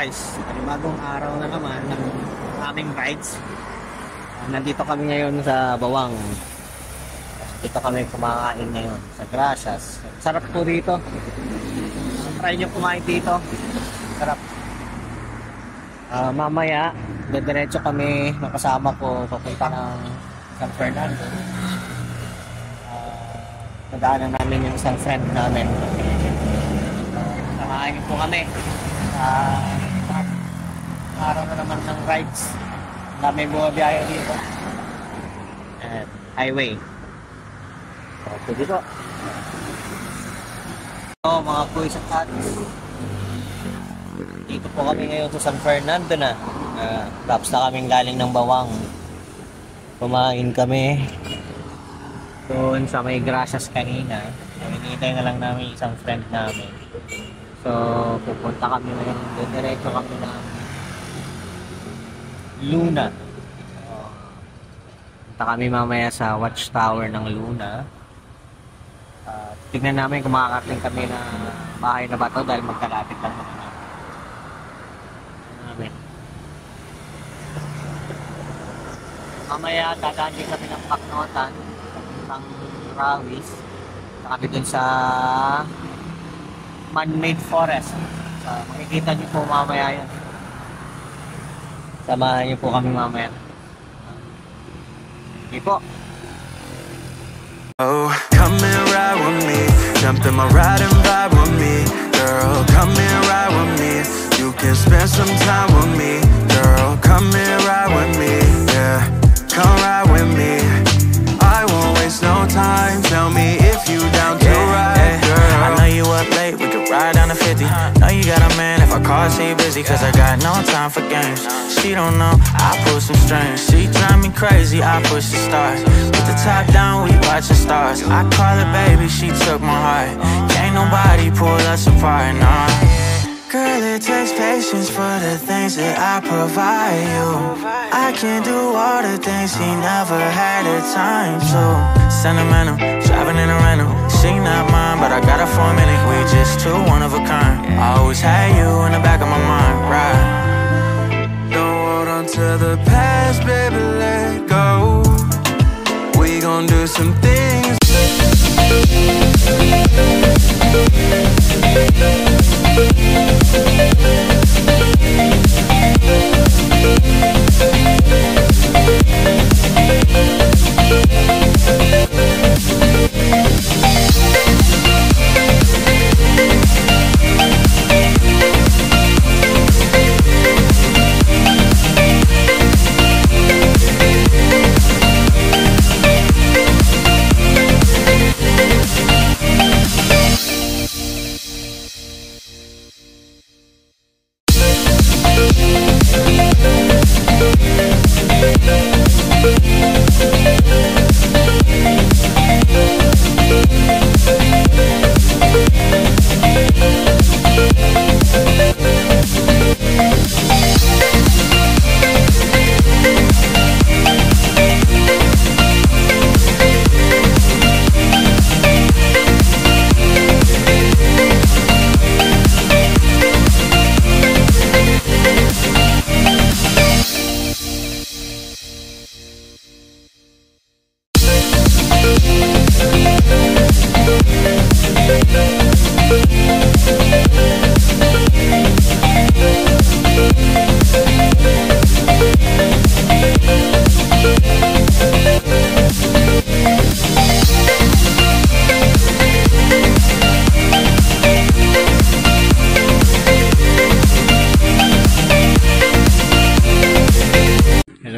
guys, panibagong araw na naman ng aming rides. Nandito kami ngayon sa Bawang. Dito kami kumakain ngayon sa Gracias. Sarap po dito. Try nyo kumain dito. Sarap. Mamaya, diretso kami nakasama ko papunta ng San Fernando. Nadaanan namin yung isang friend namin. Samahan po kami. Araw na naman ng rides. Dami bumabiyahe dito. Highway. So, dito. So, mga boys at cats. Dito po kami ngayon sa San Fernando na. Tapos na kaming galing ng Bawang. Kumain kami doon sa may Gracias kanina. Hinihintay na lang namin isang friend namin. So, pupunta kami ngayon. Diretso kami ng Luna. Punta kami mamaya sa watchtower ng Luna. Tignan namin kung makakarating kami na bahay na ba ito dahil magkalapit lang namin. Mamaya dadaan din kami ng Paknotan ng Rawis. Kami dun sa man-made forest. So, makikita niyo po mamaya yan. Samahan niyo po kami mamaya. Sige po. Oh, come and ride with me. Jump in my ride and vibe with me. Girl, come and ride with me. You can spend some time with me. Girl, come and ride with me. Yeah, come ride with me. I won't waste no time. Tell me if you down to ride, girl. I know you up late, we could ride down to 50. Know you got a man if I call, say you busy. Cause I got no time for games. She don't know, I pull some strings. She drive me crazy, I push the stars. Put the top down, we watching stars. I call her baby, she took my heart. Can't nobody pull us apart, nah. Girl, it takes patience for the things that I provide you. I can do all the things he never had the time to. Sentimental, driving in a rental. She not mine, but I got her for a minute. We just two, one of a kind. I always had you in the back of my mind, right? Don't hold on to the past, baby, let go. We gon' do some things.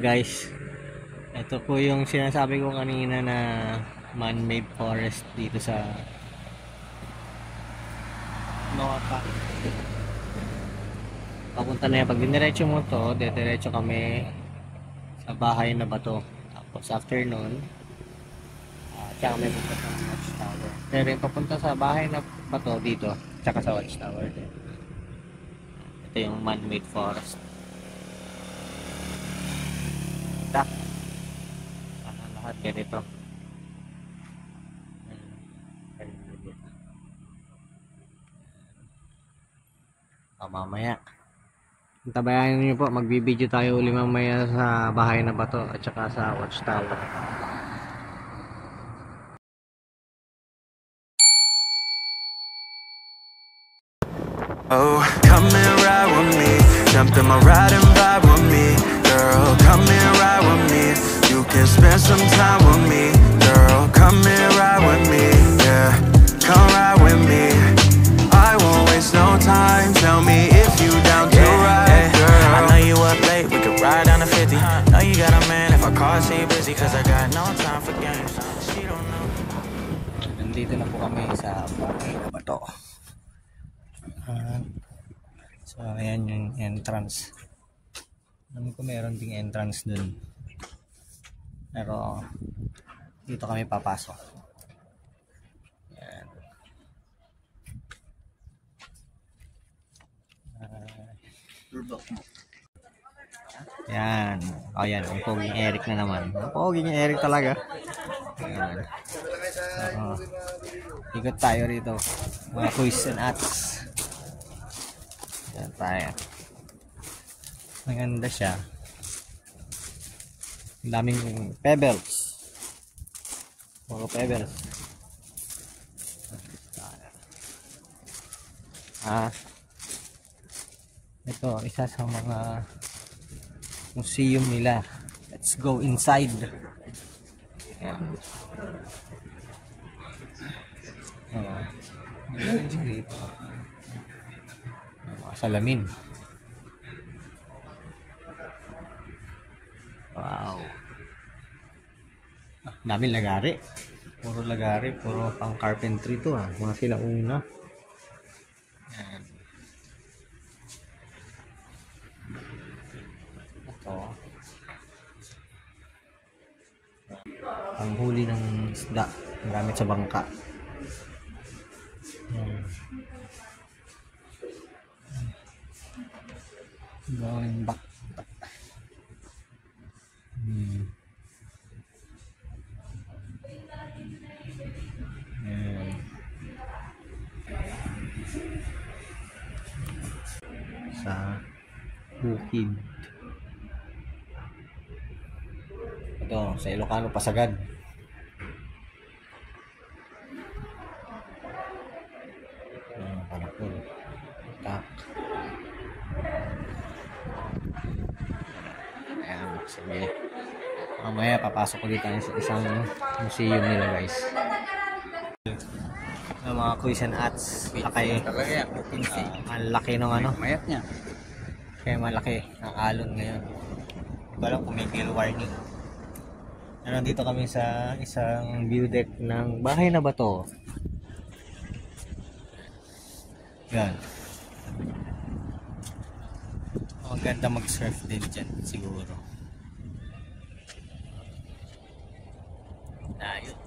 Guys, ito po yung sinasabi ko kanina na man-made forest dito sa Nota. Papunta na yan. Pag diniretso mo to, diretso kami sa bahay na bato. Tapos after nun, tsaka kami pupunta sa watchtower. Pero yung papunta sa bahay na bato dito, tsaka sa watchtower din. Ito yung man-made forest. Sana lahat ganito. Mamaya Tabayan niyo po, magbibideo tayo uli mamaya sa bahay na bato at saka sa watchtower. Oh, come and ride with me. Jump in my ride and vibe with me. Girl, come and ride with me. You can spend some time with me. Girl, come and ride with me. Yeah, come ride with me. I won't waste no time. Tell me if you down to ride, girl. I know you up late, we could ride down to 50. Know you got a man, if I call, say you busy, cause I got no time for games. She don't know. Nandito na po kami sa bahay na bato. So ayan yung entrance. Alam ko meron ding entrance dun, pero dito kami papasok. Ayan. Yan. O yan, ang poging Eric na naman. Ang poging Eric talaga. Ayan. Ikot tayo rito. Mga quiz and ats. Yan tayo. Maganda siya. Ang daming pebbles. Mga pebbles. Ito, isa sa mga museum nila. Let's go inside. Ayan. Dito. Mga salamin. Wow. Daming lagari. Puro lagari, puro pang carpentry to mga sila una. Ayan. Ito. Panghuli ng isda gamit sa bangka. Going back. Sa bukid. Ito, sa Ilocano, Pasagad. Palakol. Tak. Ayan, sige. Mamaya papasok ko dito sa isang museum nila, guys. Ang mga quiz and arts. Laki. Ang laki ng ano. Mayat niya. Kaya malaki ang alon ngayon. Hindi ko alam kung may gale warning. Nandito kami sa isang view deck ng bahay na bato. Yan. Maganda mag-surf din dyan siguro. Ayun.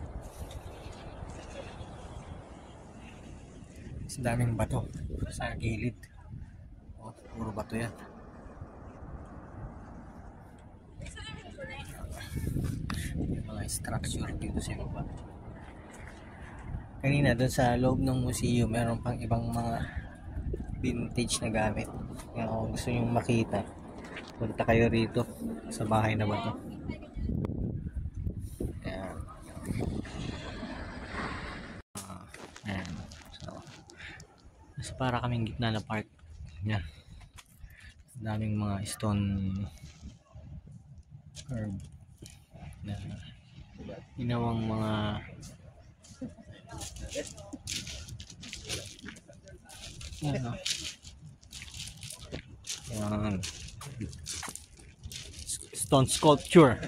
Sa daming bato sa gilid. Oh, puro bato yan. Mga structure dito sa baba. Kanina doon sa loob ng museum meron pang ibang mga vintage na gamit. Kaya kung gusto nyo makita, punta kayo rito sa bahay na bato. Ayan. Ayan. So para kaming gitna na park. Yan. Daming mga stone curve na ginawang mga ano, stone sculpture.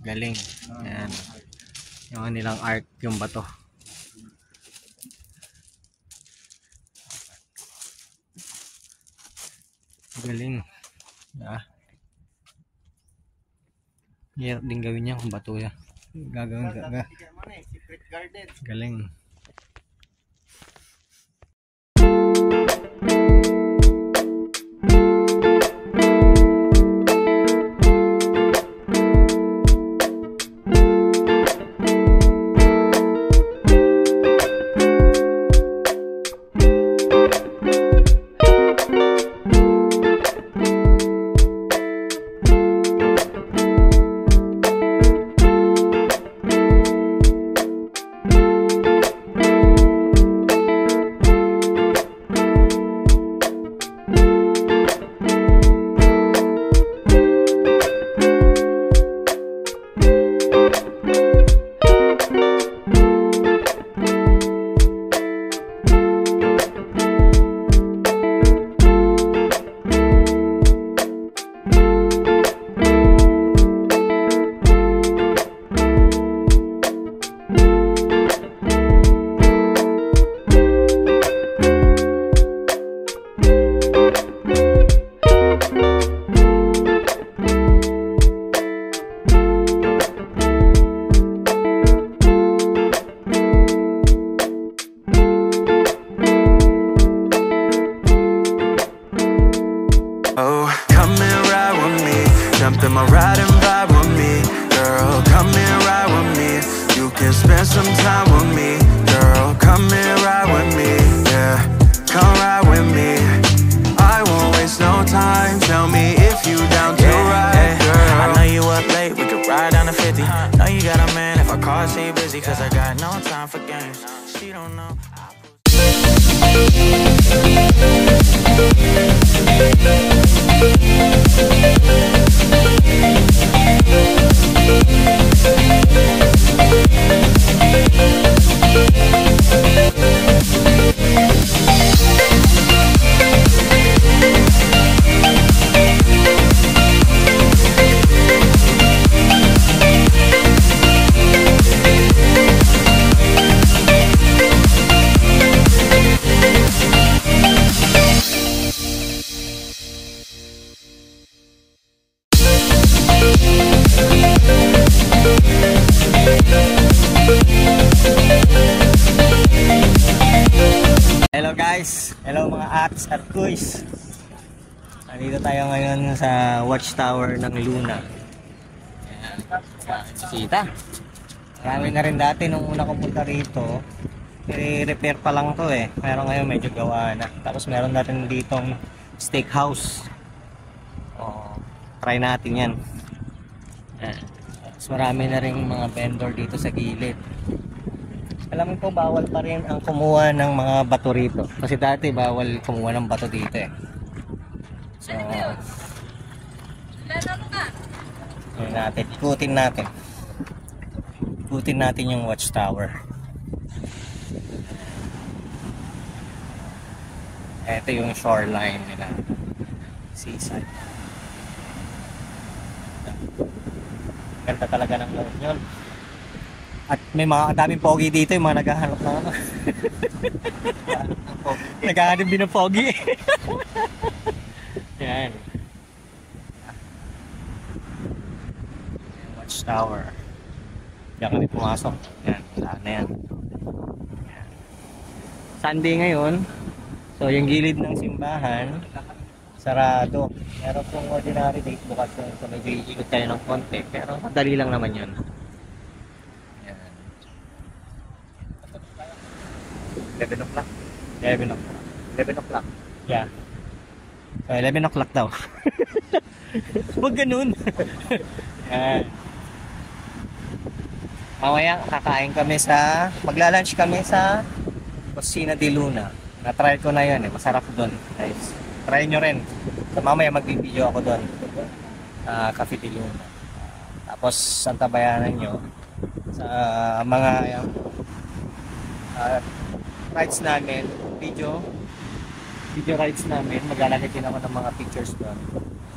Galing. Ayan. Yung nilang art yung bato. Galing. Hirap din gawin niya kung bato yan. Gagawin ka. Galing. Jump in my ride and vibe with me. Girl, come and ride with me. You can spend some time with me. Girl, come and ride with me. Yeah, come ride with me. I won't waste no time. Tell me if you down to ride, girl. I know you up late, we could ride down to 50. Know you got a man if I call, say you busy. Cause I got no time for games. She don't know. Hello guys, hello mga ats at kuys. Nandito tayo ngayon sa watchtower ng Luna. Ayan, kita. Marami na rin dati nung una kong punta rito. I-repair pa lang to eh. Pero ngayon medyo gawa na. Tapos meron natin ditong steakhouse. Try natin yan. Ayan. Tapos marami na rin mga vendor dito sa gilid. Alam mo po, bawal pa rin ang kumuha ng mga bato rito. Kasi dati bawal kumuha ng bato dito eh. So, yun natin. Ikutin natin. Ikutin natin yung watchtower. Ito yung shoreline nila. Seaside. Ganda talaga ng laut yun. At may mga daming pogi dito, yung mga naghahanap na ano. Naghahanap din ng pogi. Yan. Watchtower. Diyan kami pumasok. Yan, wala na yan. Sunday ngayon. So yung gilid ng simbahan, sarado. Meron pong ordinary date bukas yun. So medyo iikot tayo ng konti. Pero madali lang naman yun. 11 o'clock. 11 o'clock. 11 o'clock. Yeah. So, 11 o'clock daw. Huwag ganun. Yan. Mamaya kakain kami sa, magla-lunch kami sa Cocina di Luna. Na-try ko na yun eh. Masarap doon. Guys. Try nyo rin. So, mamaya mag-video ako doon. Cafe di Luna. Tapos, santabayanan nyo sa mga rides namin, video rides namin, maglalagay din ako ng mga pictures doon,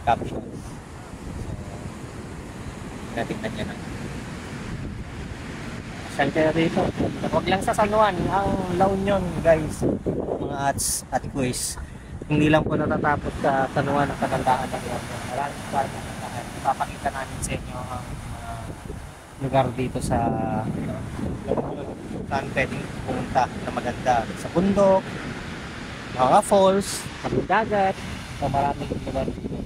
captions. So, natignan nyo na. Saan kayo dito? Huwag lang sa San Juan, ang La Union guys, mga ats at quiz. Hindi lang po natatapos sa San Juan ang kanandaan ng maraming kanandaan. Ipapakita namin sa inyo ang lugar dito sa saan pwedeng pumunta na maganda sa bundok, mga falls, sa dagat, so maraming lugar dito.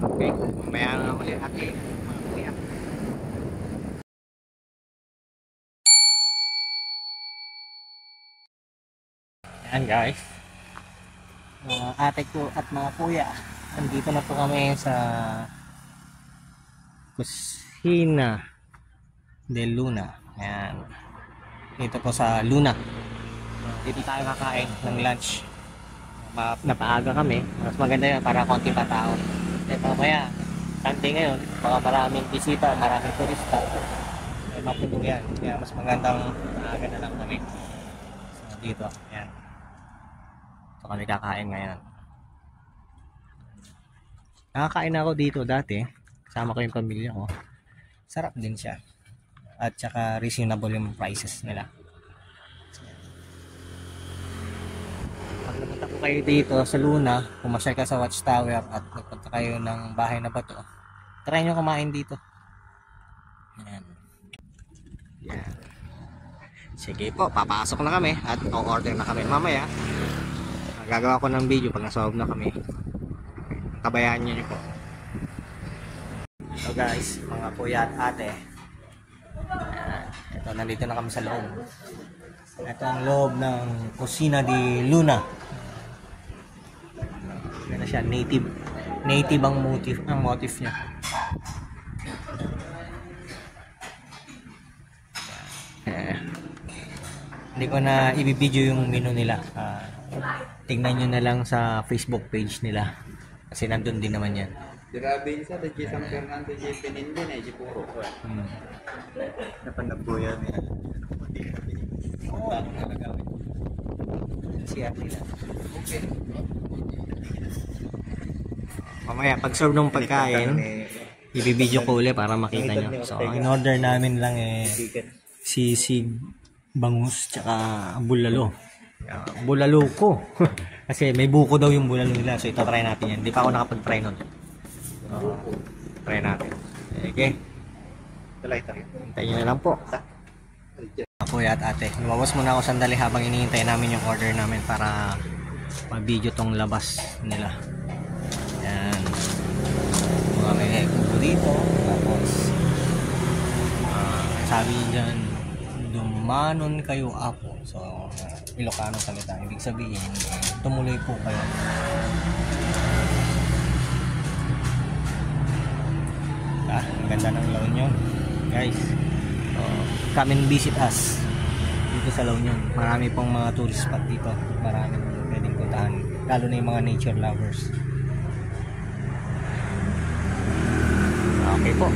Okay, mamaya na ulit aking mga kuya. Ayan guys, mga ate ko at mga kuya, nandito na po kami sa Cocina de Luna. Ayan, dito po sa Luna. Dito tayo kakain ng lunch. Napaaga kami, mas maganda yun para konti pa tao. At mamaya, Sunday ngayon, baka maraming bisita, maraming turista, ay mapuno yan. Kaya mas magandang maaga na lang kami. So dito, ayan. So kami kakain ngayon. Nakakain ako dito dati. Kasama ko yung pamilya ko. Sarap din siya. At saka reasonable yung prices nila. Pag napunta po kayo dito sa Luna, pumasyal ka sa Watchtower at nagpunta kayo ng bahay na bato, try nyo kumain dito. Ayan. Yan. Sige po, papasok na kami at o-order na kami. Mamaya, gagawa ko ng video pag nasa loob na kami. Tabayaan nyo po. So guys, mga kuya at ate, ito, nandito na kami sa loob. Ito ang loob ng Kusina di Luna. Yan na siya, native ang motif niya. Hindi ko na ibibideo yung menu nila. Tingnan nyo na lang sa Facebook page nila. Kasi nandun din naman yan. Grabe sa the San Fernando J. Penindin eh, Jipuro. Napanap ko yan. Oo, siya nila. Okay. Mamaya, pag-serve ng pagkain, ibibideo ko ulit para makita nyo. So, ang in-order namin lang sisig, bangus, tsaka bulalo. Bulalo ko. Kasi may buko daw yung bulalo nila. So, ito try natin yan. Hindi pa ako nakapag-try nun. Try natin. Okay. Hintayin nyo na lang po. Kuya at ate, lumabas muna ako sandali habang iniintay namin yung order namin para mag-video tong labas nila. Yan. Mga may kubo dito. Tapos, sabi dyan, dumanon kayo apo. So, Ilocano salita. Ibig sabihin, tumuloy po kayo. Ang ganda ng La Union, guys. So, come and visit us dito sa La Union. Marami pong mga tourist spot dito. Marami pwedeng puntahan. Lalo na yung mga nature lovers. Okay po.